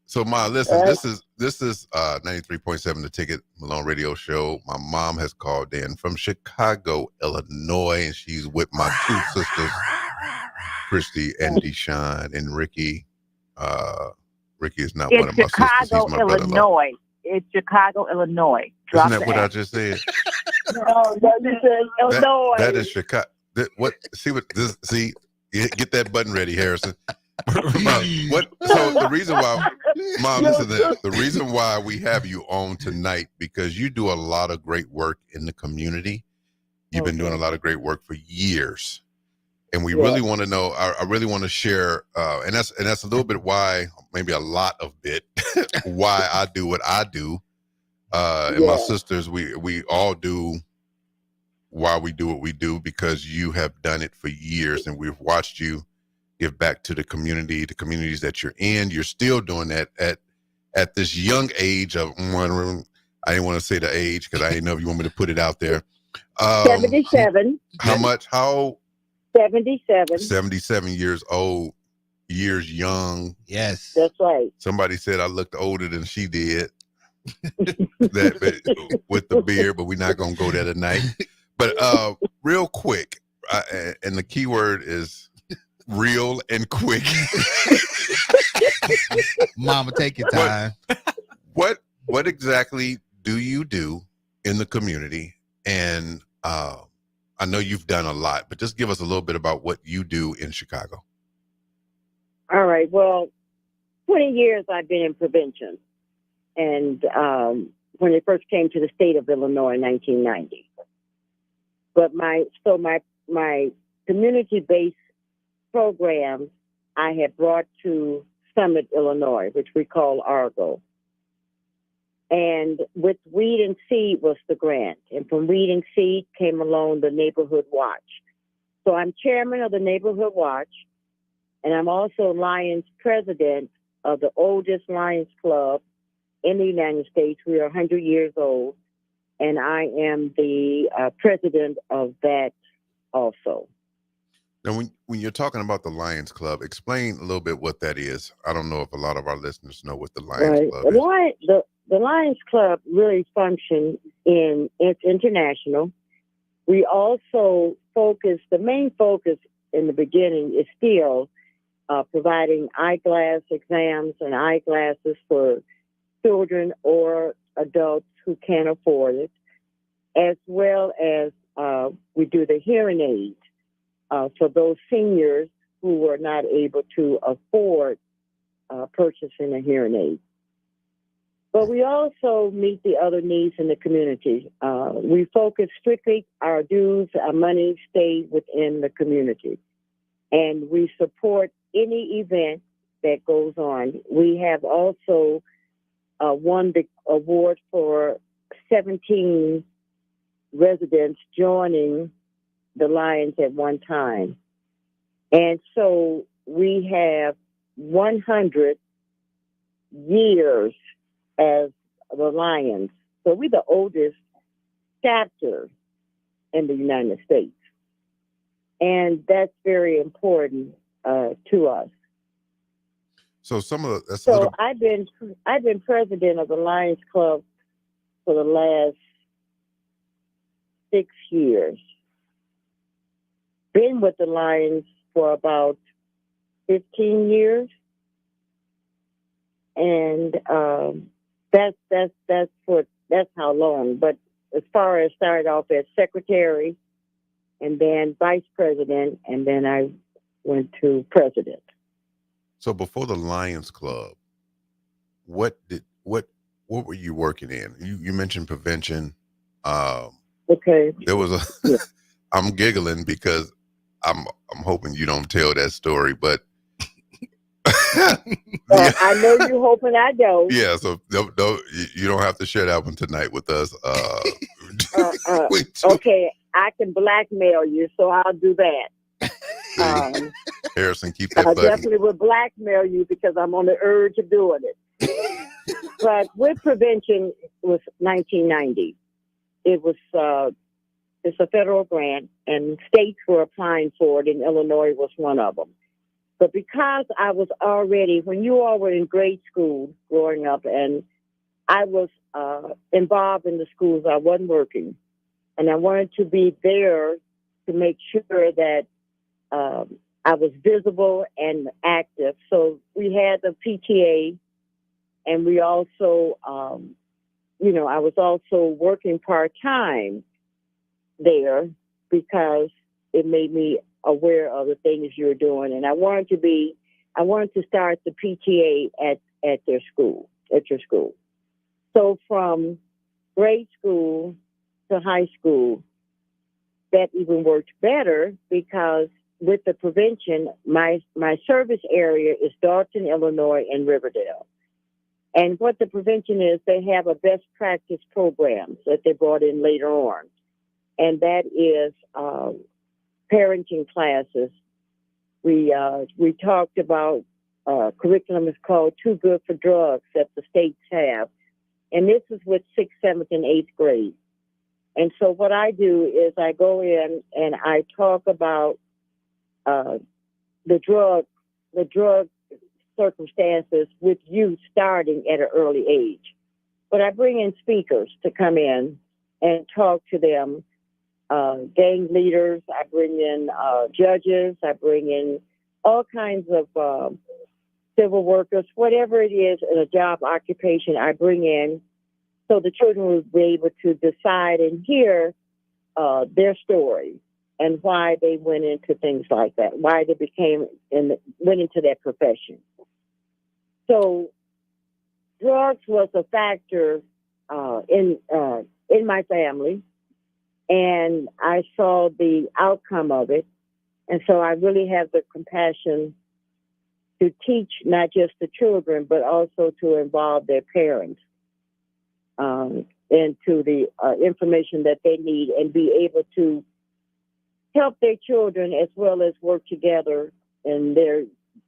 So, Ma, listen, this is 93.7 The Ticket Malone Radio Show. My mom has called in from Chicago, Illinois, and she's with my two sisters, Christy and Deshawn, and Ricky. Ricky is not one of my sisters. He's my brother-in-law. Illinois. It's Chicago, Illinois. Isn't that what I just said? No, you said Illinois. That is Chicago. What? See what? See, get that button ready, Harrison. What? So the reason why, Mom, listen to this. The reason why we have you on tonight because you do a lot of great work in the community. You've been doing a lot of great work for years, and we really want to know. I really want to share, and that's a little bit why, maybe a lot of bit, why I do what I do, and my sisters. We all do. Why we do what we do because you have done it for years, and we've watched you give back to the communities that you're in. You're still doing that at this young age of, I didn't want to say the age because I didn't know if you want me to put it out there. 77. How much? How? 77. 77 years old, years young. Yes. That's right. Somebody said I looked older than she did with the beard, but we're not going to go there tonight. But real quick, and the key word is real and quick. Mama, take your time. What exactly do you do in the community? And I know you've done a lot, but just give us a little bit about what you do in Chicago. All right. Well, 20 years I've been in prevention. And when it first came to the state of Illinois in 1990. But my community-based program I had brought to Summit, Illinois, which we call Argo. And with Weed and Seed was the grant. And from Weed and Seed came along the Neighborhood Watch. So I'm chairman of the Neighborhood Watch, and I'm also Lions president of the oldest Lions Club in the United States. We are 100 years old, and I am the president of that also. Now, when you're talking about the Lions Club, explain a little bit what that is. I don't know if a lot of our listeners know what the Lions Right. Club is. The Lions Club really functions it's international. We also focus, the main focus in the beginning is still providing eyeglass exams and eyeglasses for children or adults who can't afford it, as well as we do the hearing aids for those seniors who are not able to afford purchasing a hearing aid. But we also meet the other needs in the community. We focus strictly, our dues, our money stay within the community. And we support any event that goes on. We have also won the award for 17 residents joining the Lions at one time. And so we have 100 years as the Lions. So we're the oldest chapter in the United States. And that's very important to us. So some of the So I've been president of the Lions Club for the last 6 years. Been with the Lions for about 15 years, and that's how long. But as far as started off as secretary, and then vice president, and then I went to president. So before the Lions Club, what were you working in? You mentioned prevention. Okay. There was I'm giggling because I'm hoping you don't tell that story, but I know you're hoping I don't. Yeah, so you don't have to share that one tonight with us. Okay, I can blackmail you, so I'll do that. Harrison, keep that I button. definitely will blackmail you because I'm on the urge of doing it. But with prevention, it was 1990. It was it's a federal grant, and states were applying for it, and Illinois was one of them. But because I was already, when you all were in grade school growing up, and I was involved in the schools, I wasn't working. And I wanted to be there to make sure that I was visible and active. So we had the PTA, and we also, I was also working part-time there because it made me aware of the things you're doing. And I wanted to start the PTA at your school. So from grade school to high school, that even worked better because with the prevention, my service area is Dalton, Illinois, and Riverdale. And what the prevention is, they have a best practice program that they brought in later on. And that is parenting classes. We talked about curriculum is called Too Good for Drugs that the states have. And this is with 6th, 7th, and 8th grade. And so what I do is I go in and I talk about the drug circumstances with youth starting at an early age. But I bring in speakers to come in and talk to them, gang leaders. I bring in judges. I bring in all kinds of civil workers, whatever it is in a job occupation, I bring in so the children will be able to decide and hear their story and why they went into things like that, why they went into that profession. So drugs was a factor in my family, and I saw the outcome of it. And so I really have the compassion to teach not just the children, but also to involve their parents into the information that they need and be able to help their children as well as work together in their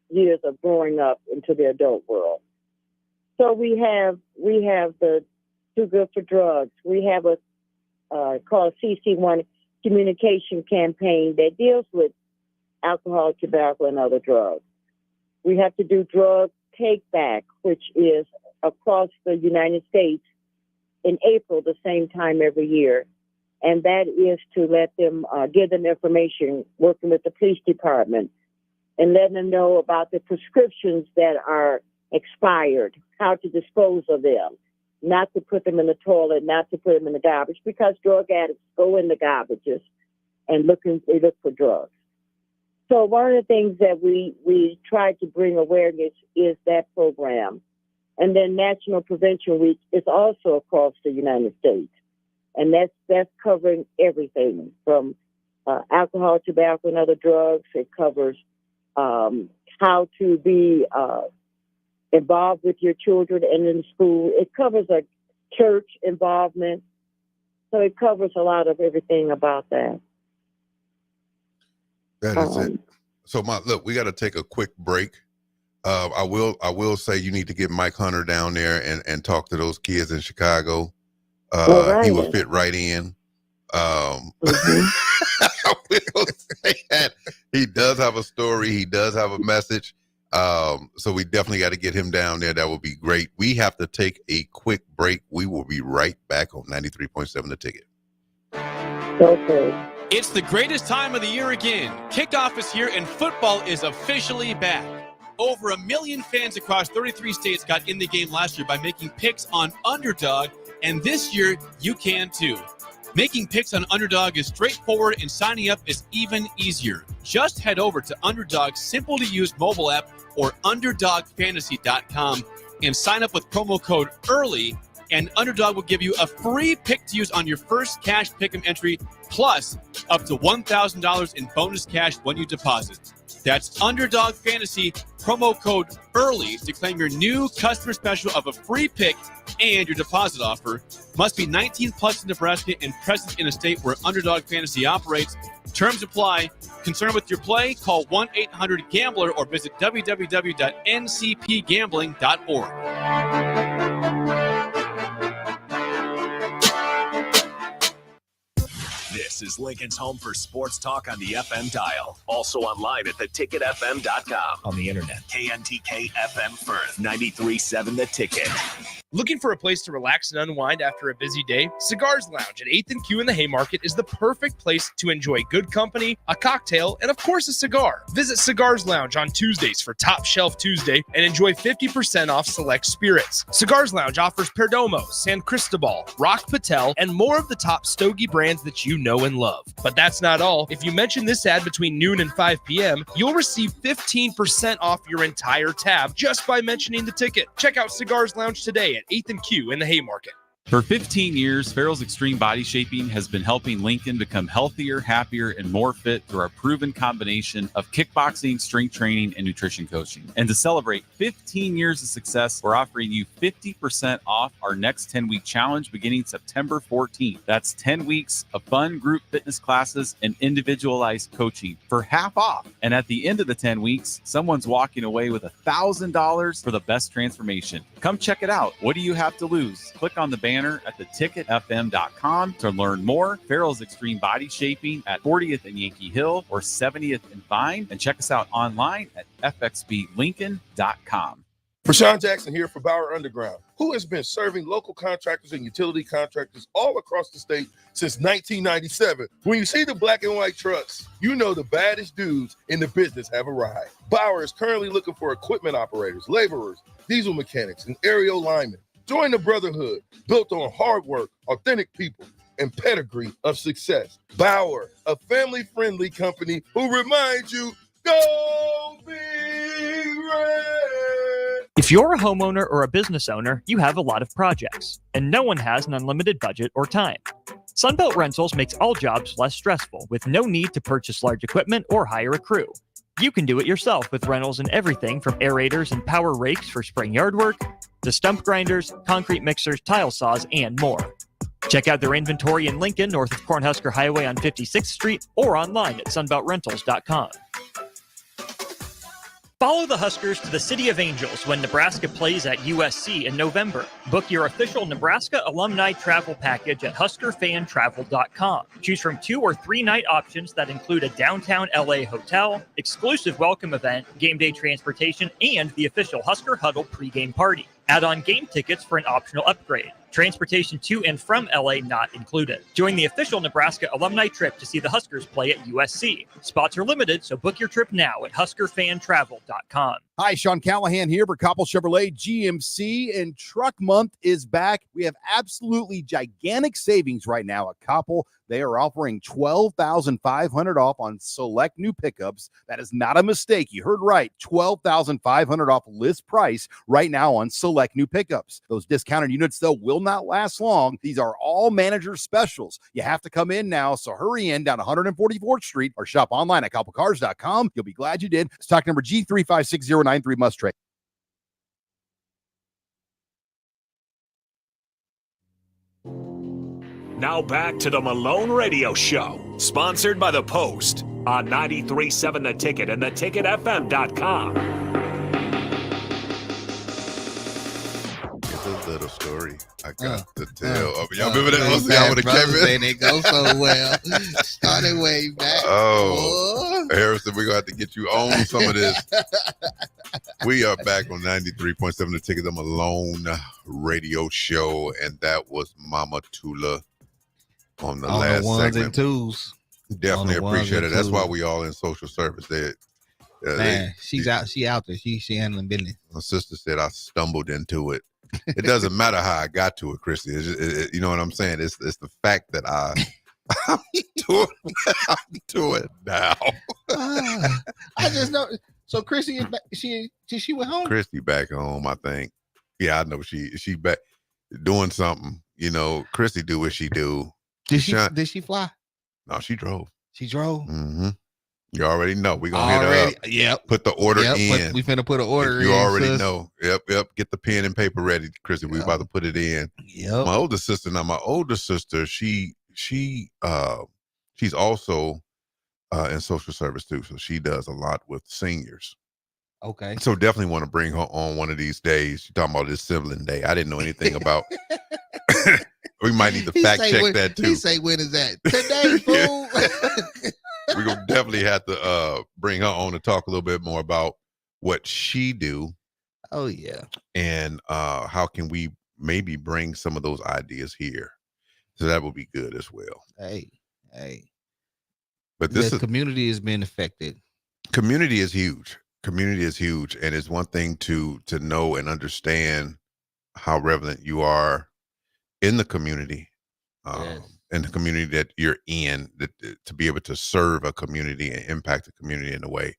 years of growing up into the adult world. So we have the Too Good for Drugs. We have a called CC1 communication campaign that deals with alcohol, tobacco, and other drugs. We have to do drug take back, which is across the United States in April, the same time every year. And that is to let them give them information, working with the police department, and letting them know about the prescriptions that are expired, how to dispose of them, not to put them in the toilet, not to put them in the garbage, because drug addicts go in the garbages and they look for drugs. So one of the things that we try to bring awareness is that program. And then National Prevention Week is also across the United States. And that's covering everything from alcohol, tobacco, and other drugs. It covers how to be involved with your children and in school. It covers a church involvement. So it covers a lot of everything about that. That is it. So look, we got to take a quick break. I will say you need to get Mike Hunter down there and talk to those kids in Chicago. Right. He would fit right in. I will say that he does have a story. He does have a message. So we definitely got to get him down there. That would be great. We have to take a quick break. We will be right back on 93.7 The Ticket. Okay. It's the greatest time of the year again. Kickoff is here and football is officially back. Over 1 million fans across 33 states got in the game last year by making picks on Underdog, and this year you can too. Making picks on Underdog is straightforward and signing up is even easier. Just head over to Underdog's simple-to-use mobile app or UnderdogFantasy.com and sign up with promo code EARLY, and Underdog will give you a free pick to use on your first cash pick'em entry, plus up to $1,000 in bonus cash when you deposit. That's Underdog Fantasy, promo code EARLY to claim your new customer special of a free pick and your deposit offer. Must be 19 plus in Nebraska and present in a state where Underdog Fantasy operates. Terms apply. Concerned with your play? Call 1-800-GAMBLER or visit www.ncpgambling.org. This is Lincoln's home for sports talk on the FM dial. Also online at theticketfm.com. On the internet, KNTK FM Firth, 93.7 The Ticket. Looking for a place to relax and unwind after a busy day? Cigars Lounge at 8th and Q in the Haymarket is the perfect place to enjoy good company, a cocktail, and of course a cigar. Visit Cigars Lounge on Tuesdays for Top Shelf Tuesday and enjoy 50% off select spirits. Cigars Lounge offers Perdomo, San Cristobal, Rock Patel, and more of the top stogie brands that you know and love. But that's not all. If you mention this ad between noon and 5 p.m., you'll receive 15% off your entire tab just by mentioning the ticket. Check out Cigars Lounge today at 8th and Q in the Haymarket. For 15 years, Farrell's Extreme Body Shaping has been helping Lincoln become healthier, happier, and more fit through our proven combination of kickboxing, strength training, and nutrition coaching. And to celebrate 15 years of success, we're offering you 50% off our next 10-week challenge beginning September 14th. That's 10 weeks of fun group fitness classes and individualized coaching for half off. And at the end of the 10 weeks, someone's walking away with $1,000 for the best transformation. Come check it out. What do you have to lose? Click on the banner at theticketfm.com to learn more. Farrell's Extreme Body Shaping at 40th and Yankee Hill or 70th and Vine. And check us out online at fxblincoln.com. Rashawn Jackson here for Bauer Underground, who has been serving local contractors and utility contractors all across the state since 1997. When you see the black and white trucks, you know the baddest dudes in the business have arrived. Bauer is currently looking for equipment operators, laborers, diesel mechanics, and aerial linemen. Join the brotherhood built on hard work, authentic people, and pedigree of success. Bauer, a family-friendly company who reminds you, go Big Red. If you're a homeowner or a business owner, you have a lot of projects, and no one has an unlimited budget or time. Sunbelt Rentals makes all jobs less stressful with no need to purchase large equipment or hire a crew. You can do it yourself with rentals and everything from aerators and power rakes for spring yard work to stump grinders, concrete mixers, tile saws, and more. Check out their inventory in Lincoln, north of Cornhusker Highway on 56th Street, or online at sunbeltrentals.com. Follow the Huskers to the City of Angels when Nebraska plays at USC in November. Book your official Nebraska alumni travel package at huskerfantravel.com. Choose from 2 or 3 night options that include a downtown LA hotel, exclusive welcome event, game day transportation, and the official Husker Huddle pregame party. Add on game tickets for an optional upgrade. Transportation to and from LA not included. Join the official Nebraska alumni trip to see the Huskers play at USC. Spots are limited, so book your trip now at huskerfantravel.com. Hi, Sean Callahan here for Koppel Chevrolet GMC, and Truck Month is back. We have absolutely gigantic savings right now at Koppel. They are offering $12,500 off on select new pickups. That is not a mistake. You heard right. $12,500 off list price right now on select new pickups. Those discounted units, though, will not last long. These are all manager specials. You have to come in now, so hurry in down 144th Street or shop online at koppelcars.com. You'll be glad you did. Stock number G356093 must trade. Now back to the Malone Radio Show, sponsored by The Post on 93.7 The Ticket and theticketfm.com. It's a little story I got to tell. Y'all remember that? Y'all would have came in. It goes so well. Started way back. Oh, Harrison, we're going to have to get you on some of this. We are back on 93.7 The Ticket, the Malone Radio Show, and that was Mama Tula on the last ones segment. And twos. Definitely appreciate it. That's why we all in social service. She's out. She out there. She handling business. My sister said I stumbled into it. It doesn't matter how I got to it, Christy. You know what I'm saying? It's the fact that I'm to it now. I just know. So Christy is back. She went home. Christy back home, I think. Yeah, I know she back doing something. You know, Christy do what she do. Did she fly? No, she drove. She drove. Mm-hmm. You already know. We're gonna hit her up. Yep. Put the order in. We finna put an order in. You already know. Yep. Get the pen and paper ready, Christy. We about to put it in. Yep. My older sister, she's also in social service too. So she does a lot with seniors. Okay. So definitely want to bring her on one of these days. You're talking about this sibling day. I didn't know anything about. We might need to fact check that too. He say, when is that? Today, fool. We're gonna definitely have to bring her on to talk a little bit more about what she do. Oh yeah. And how can we maybe bring some of those ideas here? So that would be good as well. Hey. But the community has been affected. Community is huge. Community is huge, and it's one thing to know and understand how relevant you are in the community, in the community that you're in, to be able to serve a community and impact the community in a way.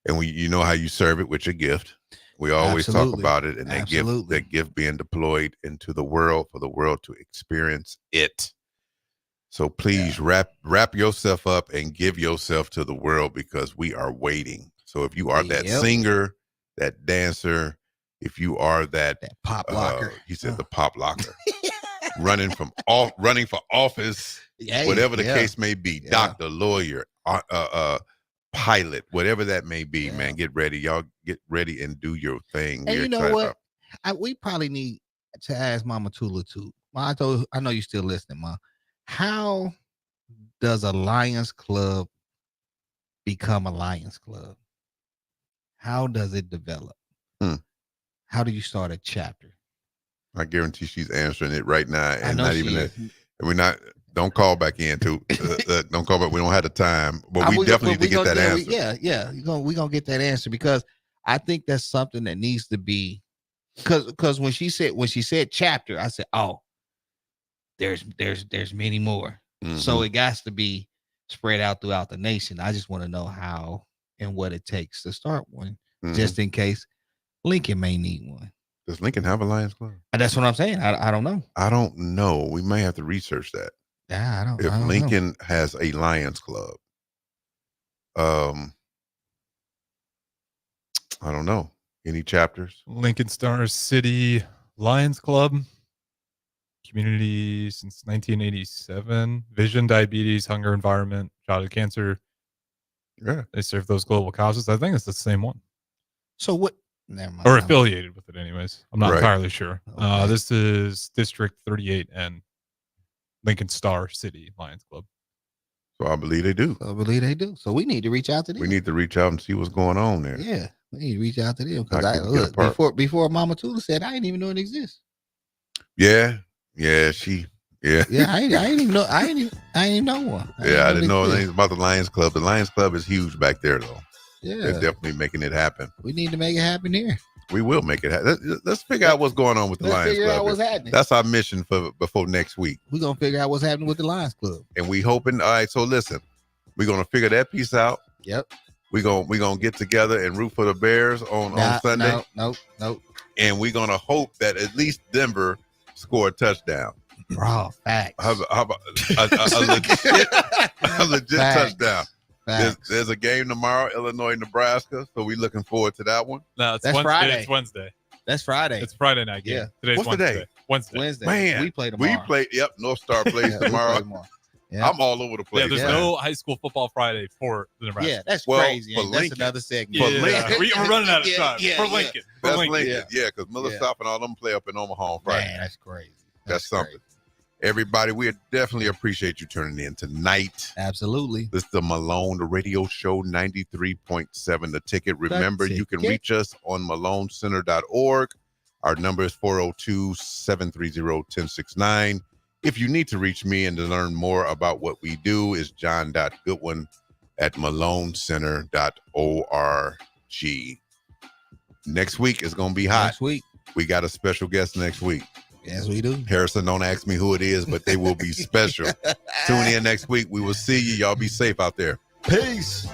And you know how you serve it with your gift. We always talk about it, and that gift being deployed into the world for the world to experience it. So please wrap yourself up and give yourself to the world, because we are waiting. So if you are that singer, that dancer, if you are that pop locker, he said the pop locker, running for office, whatever the case may be, doctor, lawyer, pilot, whatever that may be, man, get ready. Y'all get ready and do your thing. And you know what? We probably need to ask Mama Tula too. Ma, I know you're still listening, Ma. How does a Lions Club become a Lions Club? How does it develop? How do you start a chapter? I guarantee she's answering it right now, and not even that. We're not. Don't call back in too. Don't call back. We don't have the time, but we definitely need to get that answer. We're gonna get that answer, because I think that's something that needs to be. Because when she said chapter, I said, oh, there's many more. Mm-hmm. So it has to be spread out throughout the nation. I just want to know how and what it takes to start one, just in case Lincoln may need one. Does Lincoln have a Lions Club? That's what I'm saying. I don't know. I don't know. We may have to research that. Yeah, I don't If know. Lincoln has a Lions Club, I don't know. Any chapters? Lincoln Stars City Lions Club. Community since 1987. Vision, diabetes, hunger, environment, childhood cancer. Yeah. They serve those global causes. I think it's the same one. So what? Never mind. Or affiliated with it, anyways. I'm not Right. entirely sure. This is District 38 and Lincoln Star City Lions Club. So I believe they do. So we need to reach out to them. We need to reach out and see what's going on there. Yeah, we need to reach out to them I because could get a part. before Mama Tula said I didn't even know it exists. Yeah, Yeah, I ain't even know. I ain't even know one. I didn't know anything about the Lions Club. The Lions Club is huge back there, though. Yeah, They're definitely making it happen. we need to make it happen here. We will make it happen. Let's figure out what's going on with the Let's Lions figure Club. out what's happening. That's our mission for before next week. We're gonna figure out what's happening with the Lions Club. And we hoping. All right, so listen, we're gonna figure that piece out. Yep. We're gonna get together and root for the Bears on Sunday. No. And we're gonna hope that at least Denver score a touchdown. Bro, facts. How about a legit Facts. touchdown? There's a game tomorrow, Illinois, Nebraska. So we're looking forward to that one. No, That's Friday. It's Wednesday. That's Friday. It's Friday night game. Yeah. Today's What's the Wednesday. day? Wednesday. Man, we play tomorrow. Yep, North Star plays Yeah, we tomorrow. play tomorrow. Yeah. I'm all over the place. Yeah, there's man. no high school football Friday for the Nebraska. Yeah, that's Well, crazy. for Ain't that's Lincoln. another segment. For Yeah. Lincoln. We're running out of Yeah, time. yeah, for yeah. Lincoln. For That's Lincoln. Lincoln. Yeah, because Miller Yeah. Stop and all them play up in Omaha on Friday. Man, that's crazy. That's something. crazy. Everybody, we definitely appreciate you tuning in tonight. Absolutely. This is the Malone Radio Show 93.7 The Ticket. Remember, you can Ticket. reach us on maloncenter.org. Our number is 402-730-1069. If you need to reach me and to learn more about what we do, is john.goodwin@maloncenter.org. Next week is going to be hot. Next week. We got a special guest next week. Yes, we do. Harrison, don't ask me who it is, but they will be special. Tune in next week. We will see you. Y'all be safe out there. Peace.